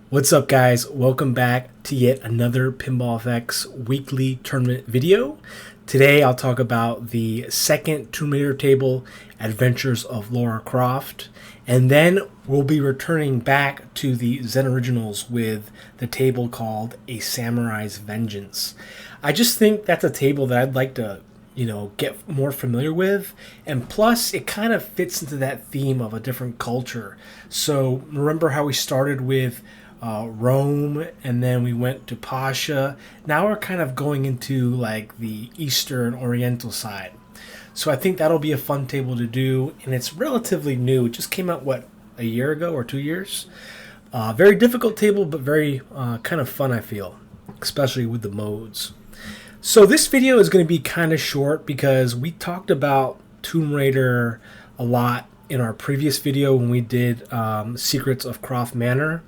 What's up, guys? Welcome back to yet another Pinball FX weekly tournament video. Today I'll talk about the second Tomb Raider table, Adventures of Lara Croft, and then we'll be returning back to the Zen Originals with the table called A Samurai's Vengeance. I just think that's a table that I'd like to get more familiar with, and plus it kind of fits into that theme of a different culture. So remember how we started with Rome, and then we went to Pasha. Now we're kind of going into like the Eastern Oriental side. So I think that'll be a fun table to do, and it's relatively new. It just came out, a year ago or 2 years? Very difficult table, but very kind of fun, I feel, especially with the modes. So this video is going to be kind of short because we talked about Tomb Raider a lot in our previous video when we did Secrets of Croft Manor,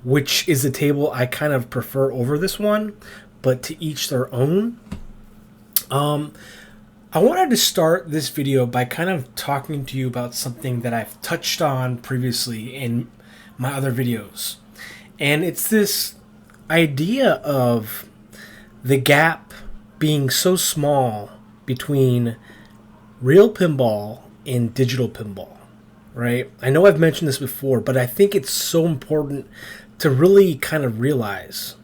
which is a table I kind of prefer over this one, but to each their own. I wanted to start this video by kind of talking to you about something that I've touched on previously in my other videos. And it's this idea of the gap being so small between real pinball and digital pinball, right? I know I've mentioned this before, but I think it's so important to really kind of realize,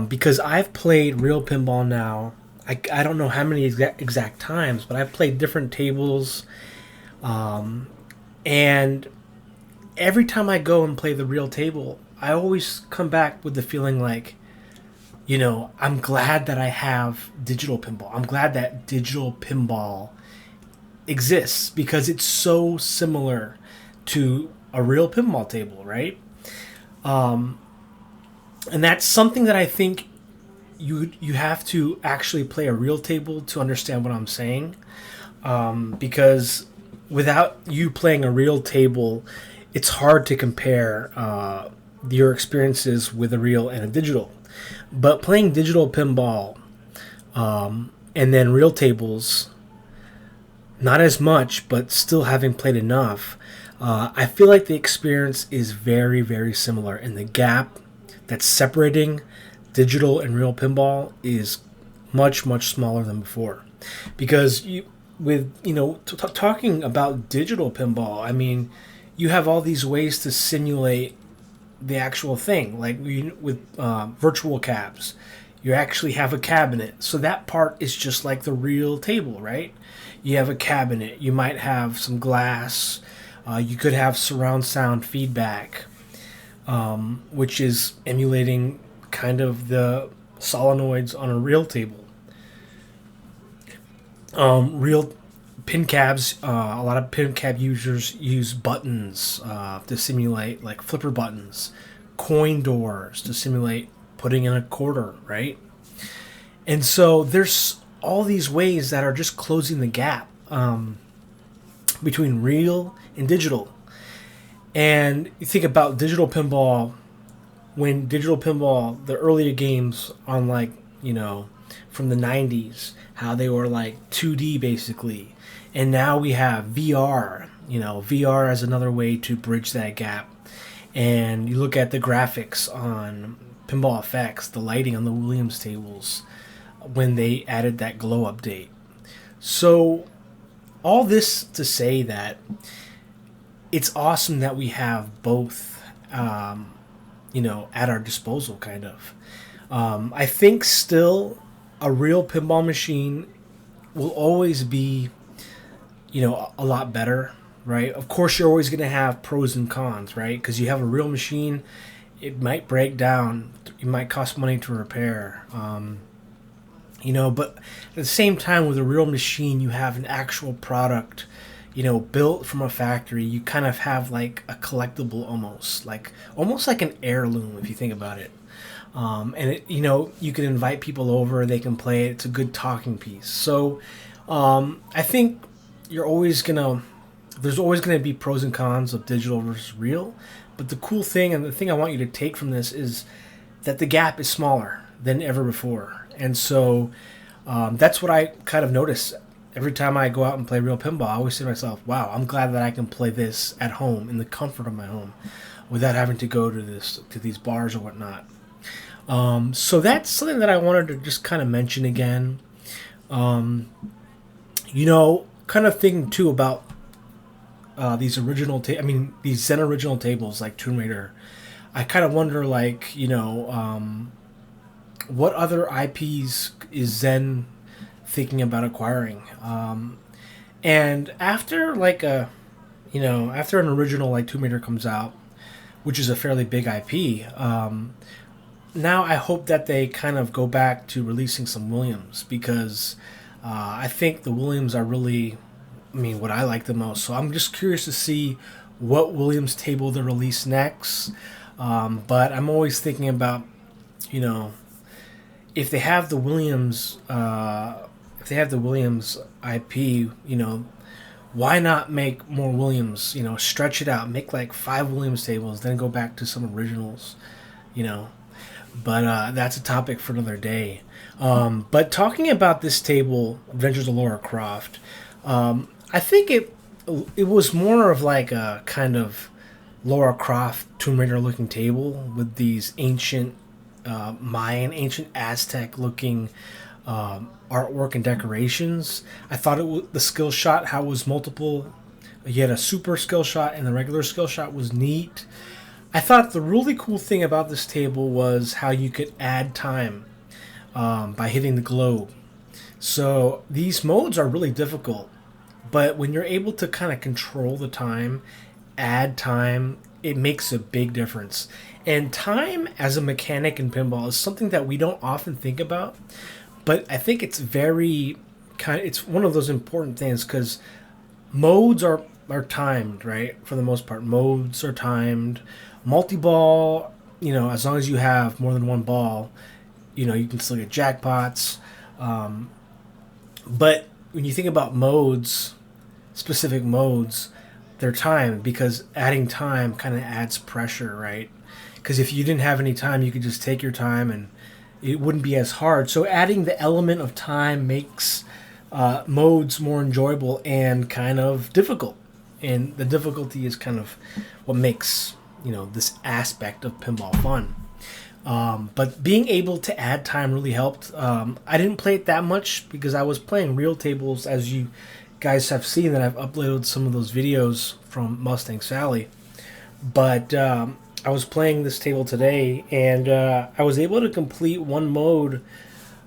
because I've played real pinball now. I don't know how many exact times, but I've played different tables, and every time I go and play the real table, I always come back with the feeling like, I'm glad that I have digital pinball. I'm glad that digital pinball exists because it's so similar to a real pinball table, right? And that's something that I think you have to actually play a real table to understand what I'm saying. Because without you playing a real table, it's hard to compare your experiences with a real and a digital. But playing digital pinball and then real tables, not as much, but still having played enough, I feel like the experience is very, very similar. And the gap that's separating digital and real pinball is much, much smaller than before. Because talking about digital pinball, I mean, you have all these ways to simulate the actual thing, like with virtual cabs. You actually have a cabinet, so that part is just like the real table, right? You have a cabinet, you might have some glass, you could have surround sound feedback, which is emulating kind of the solenoids on a real table. Real pin cabs, a lot of pin cab users use buttons to simulate, like flipper buttons, coin doors to simulate putting in a quarter, right? And so there's all these ways that are just closing the gap between real and digital. And you think about digital pinball, when digital pinball, the earlier games on from the 90s, how they were like 2D basically. And now we have VR, VR as another way to bridge that gap. And you look at the graphics on Pinball FX, the lighting on the Williams tables, when they added that glow update. So all this to say that it's awesome that we have both, at our disposal, kind of. I think still a real pinball machine will always be a lot better, right? Of course, you're always going to have pros and cons, right? Because you have a real machine, it might break down, it might cost money to repair, but at the same time, with a real machine, you have an actual product, built from a factory. You kind of have like a collectible, almost like an heirloom, if you think about it. And it, you can invite people over, they can play it. It's a good talking piece. So I think there's always gonna be pros and cons of digital versus real. But the cool thing, and the thing I want you to take from this, is that the gap is smaller than ever before. And so that's what I kind of notice every time I go out and play real pinball. I always say to myself, wow, I'm glad that I can play this at home in the comfort of my home. without having to go to these bars or whatnot. So that's something that I wanted to just kind of mention again. Kind of thinking too about these these Zen original tables like Tomb Raider. I kind of wonder, like, what other IPs is Zen thinking about acquiring? And after after an original like Tomb Raider comes out, which is a fairly big IP, now I hope that they kind of go back to releasing some Williams, because I think the Williams are really, what I like the most. So I'm just curious to see what Williams table they release next. But I'm always thinking about, if they have the Williams, IP, why not make more Williams? Stretch it out, make like 5 Williams tables, then go back to some originals. But that's a topic for another day. But talking about this table, Adventures of Lara Croft, I think it was more of like a kind of Lara Croft Tomb Raider looking table with these ancient Mayan, ancient Aztec looking artwork and decorations. I thought the skill shot, how it was multiple. You had a super skill shot and the regular skill shot was neat. I thought the really cool thing about this table was how you could add time by hitting the globe. So these modes are really difficult, but when you're able to kind of control the time, add time, it makes a big difference. And time as a mechanic in pinball is something that we don't often think about, but I think it's it's one of those important things, because modes are timed, right? For the most part, modes are timed. Multi-ball, as long as you have more than one ball, you can still get jackpots. But when you think about modes, specific modes, they're timed, because adding time kind of adds pressure, right? Because if you didn't have any time, you could just take your time and it wouldn't be as hard. So adding the element of time makes modes more enjoyable and kind of difficult. And the difficulty is kind of what makes this aspect of pinball fun. But being able to add time really helped. I didn't play it that much because I was playing real tables, as you guys have seen that I've uploaded some of those videos from Mustang Sally. But I was playing this table today, and I was able to complete one mode.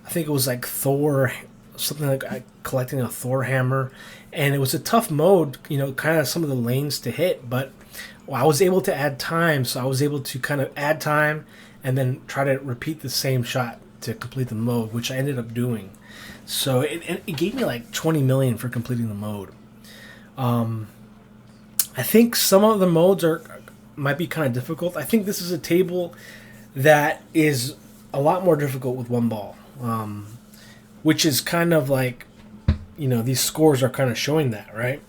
I think it was like Thor, something like collecting a Thor hammer. And it was a tough mode, kind of some of the lanes to hit, but I was able to add time, so I was able to kind of add time and then try to repeat the same shot to complete the mode, which I ended up doing. So it gave me like 20 million for completing the mode. I think some of the modes might be kind of difficult. I think this is a table that is a lot more difficult with one ball, which is kind of like, these scores are kind of showing that, right?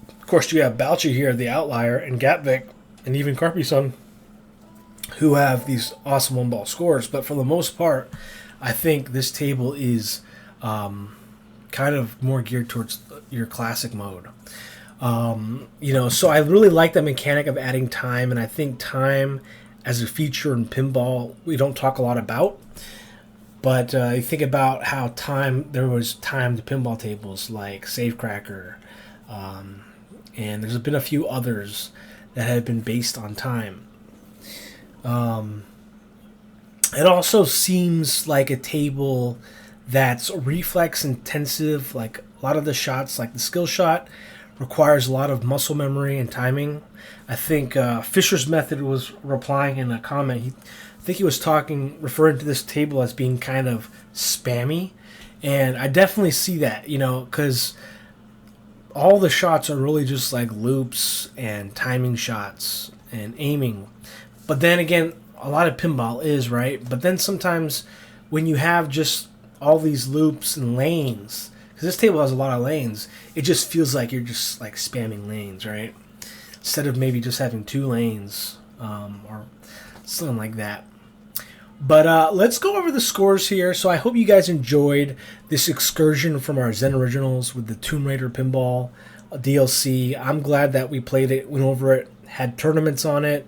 Of course, you have Boucher here, the outlier, and Gatvic, and even Carpison, who have these awesome one-ball scores. But for the most part, I think this table is kind of more geared towards your classic mode. So I really like the mechanic of adding time, and I think time as a feature in pinball we don't talk a lot about. But you think about how there was timed pinball tables like Safecracker, and there's been a few others that have been based on time. It also seems like a table that's reflex intensive. Like a lot of the shots, like the skill shot, requires a lot of muscle memory and timing. I think Fisher's Method was replying in a comment. I think he was referring to this table as being kind of spammy, and I definitely see that, because all the shots are really just like loops and timing shots and aiming. But then again, a lot of pinball is, right? But then sometimes when you have just all these loops and lanes, because this table has a lot of lanes, it just feels like you're just like spamming lanes, right? Instead of maybe just having 2 lanes or something like that. But let's go over the scores here. So I hope you guys enjoyed this excursion from our Zen Originals with the Tomb Raider Pinball DLC. I'm glad that we played it, went over it, had tournaments on it.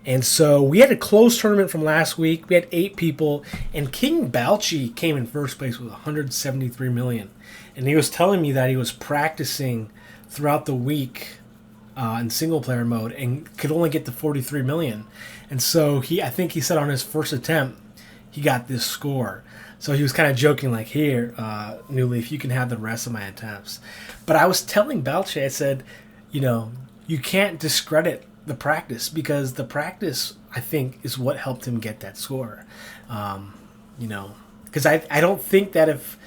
And so we had a closed tournament from last week. We had 8 people, and King Balchi came in first place with 173 million. And he was telling me that he was practicing throughout the week in single player mode and could only get to 43 million. And so I think he said on his first attempt, he got this score. So he was kind of joking like, here, New Leaf, you can have the rest of my attempts. But I was telling Balchi, I said, you know, you can't discredit the practice, because the practice, I think, is what helped him get that score. You know, because I don't think that if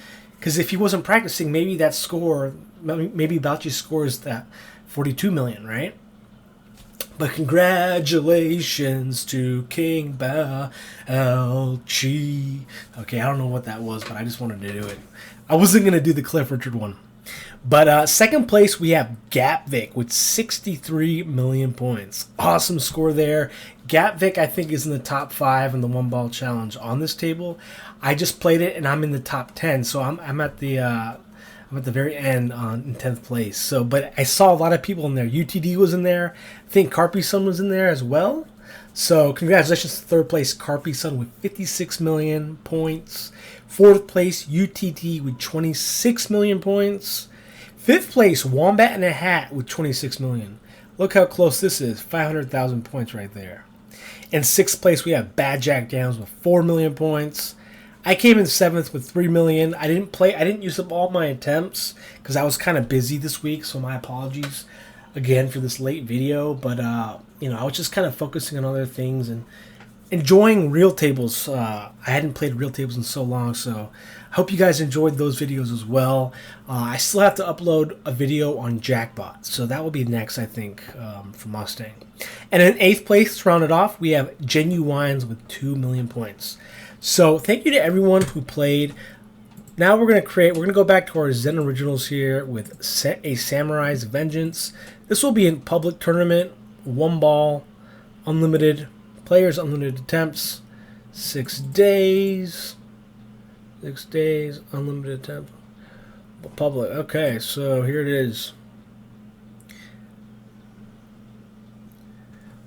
he wasn't practicing, maybe that score, maybe Balchi's score is that 42 million, right? But congratulations to King Balchi. Okay, I don't know what that was, but I just wanted to do it. I wasn't going to do the Cliff Richard one. But second place, we have Gapvik with 63 million points. Awesome score there. Gapvik, I think, is in the top 5 in the one ball challenge on this table. I just played it, and I'm in the top 10, so I'm at the very end in 10th place. So, but I saw a lot of people in there. UTD was in there. I think Carpy Sun was in there as well. So congratulations to third place, Carpy Sun with 56 million points. Fourth place, UTT with 26 million points. Fifth place, Wombat and a Hat with 26 million. Look how close this is, 500,000 points right there. In sixth place, we have Bad Jack Downs with 4 million points. I came in seventh with 3 million. I didn't use up all my attempts because I was kind of busy this week, so my apologies again for this late video. But you know, I was just kind of focusing on other things and enjoying real tables. I hadn't played real tables in so long, so I hope you guys enjoyed those videos as well. I still have to upload a video on Jackpot, so that will be next, I think, for Mustang. And in 8th place, to round it off, we have Genuines with 2 million points. So thank you to everyone who played. Now we're going to go back to our Zen Originals here with a Samurai's Vengeance. This will be in public tournament, 1 ball, unlimited players, unlimited attempts, 6 days, unlimited attempt, public. Okay, so here it is.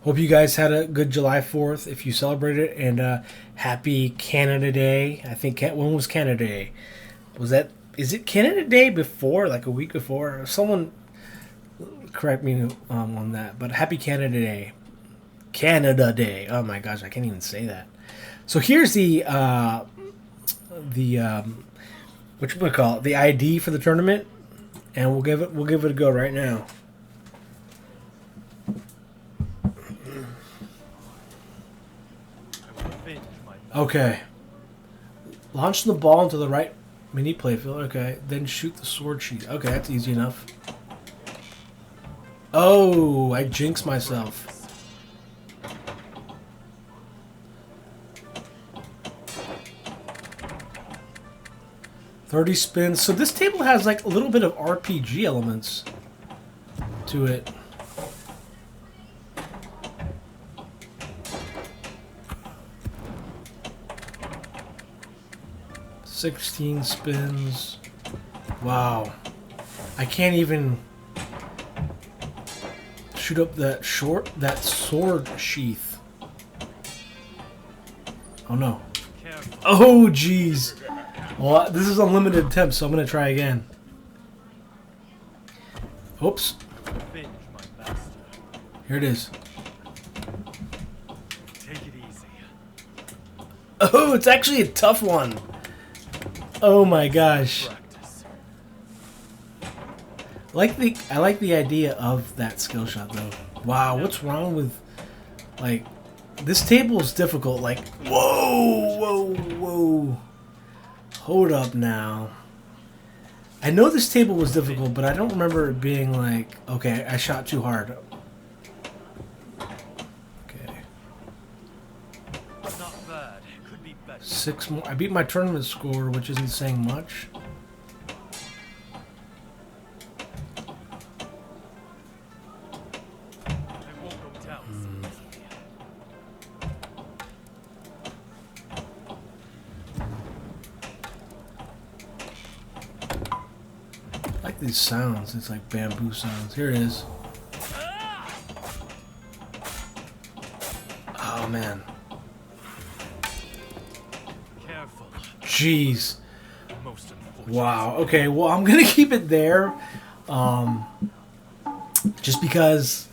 Hope you guys had a good July 4th if you celebrated it, and happy Canada Day. I think, when was Canada Day? Is it Canada Day before, like a week before? Someone correct me on that, but happy Canada Day. Canada Day. Oh my gosh, I can't even say that. So here's the whatchamacallit, the ID for the tournament, and we'll give it a go right now. Okay. Launch the ball into the right mini playfield. Okay. Then shoot the sword sheet. Okay, that's easy enough. Oh, I jinxed myself. $30 spins. So this table has like a little bit of RPG elements to it. $16 spins. Wow. I can't even shoot up that sword sheath. Oh no. Oh jeez. Well, this is unlimited attempts, so I'm going to try again. Oops. Here it is. Take it easy. Oh, it's actually a tough one. Oh my gosh. I like the idea of that skill shot though. Wow, what's wrong with, like, this table is difficult. Like, whoa. Hold up now. I know this table was difficult, but I don't remember it being like, okay, I shot too hard. Okay. Not bad. Could be better. 6 more. I beat my tournament score, which isn't saying much. I like these sounds. It's like bamboo sounds. Here it is. Jeez. Wow. Okay. Well, I'm gonna keep it there, just because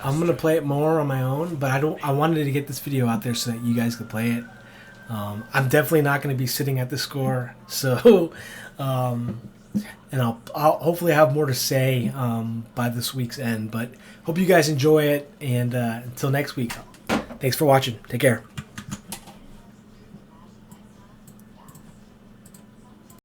I'm gonna play it more on my own. But I wanted to get this video out there so that you guys could play it. I'm definitely not gonna be sitting at the score. So, and I'll hopefully have more to say by this week's end. But hope you guys enjoy it. And until next week, thanks for watching. Take care.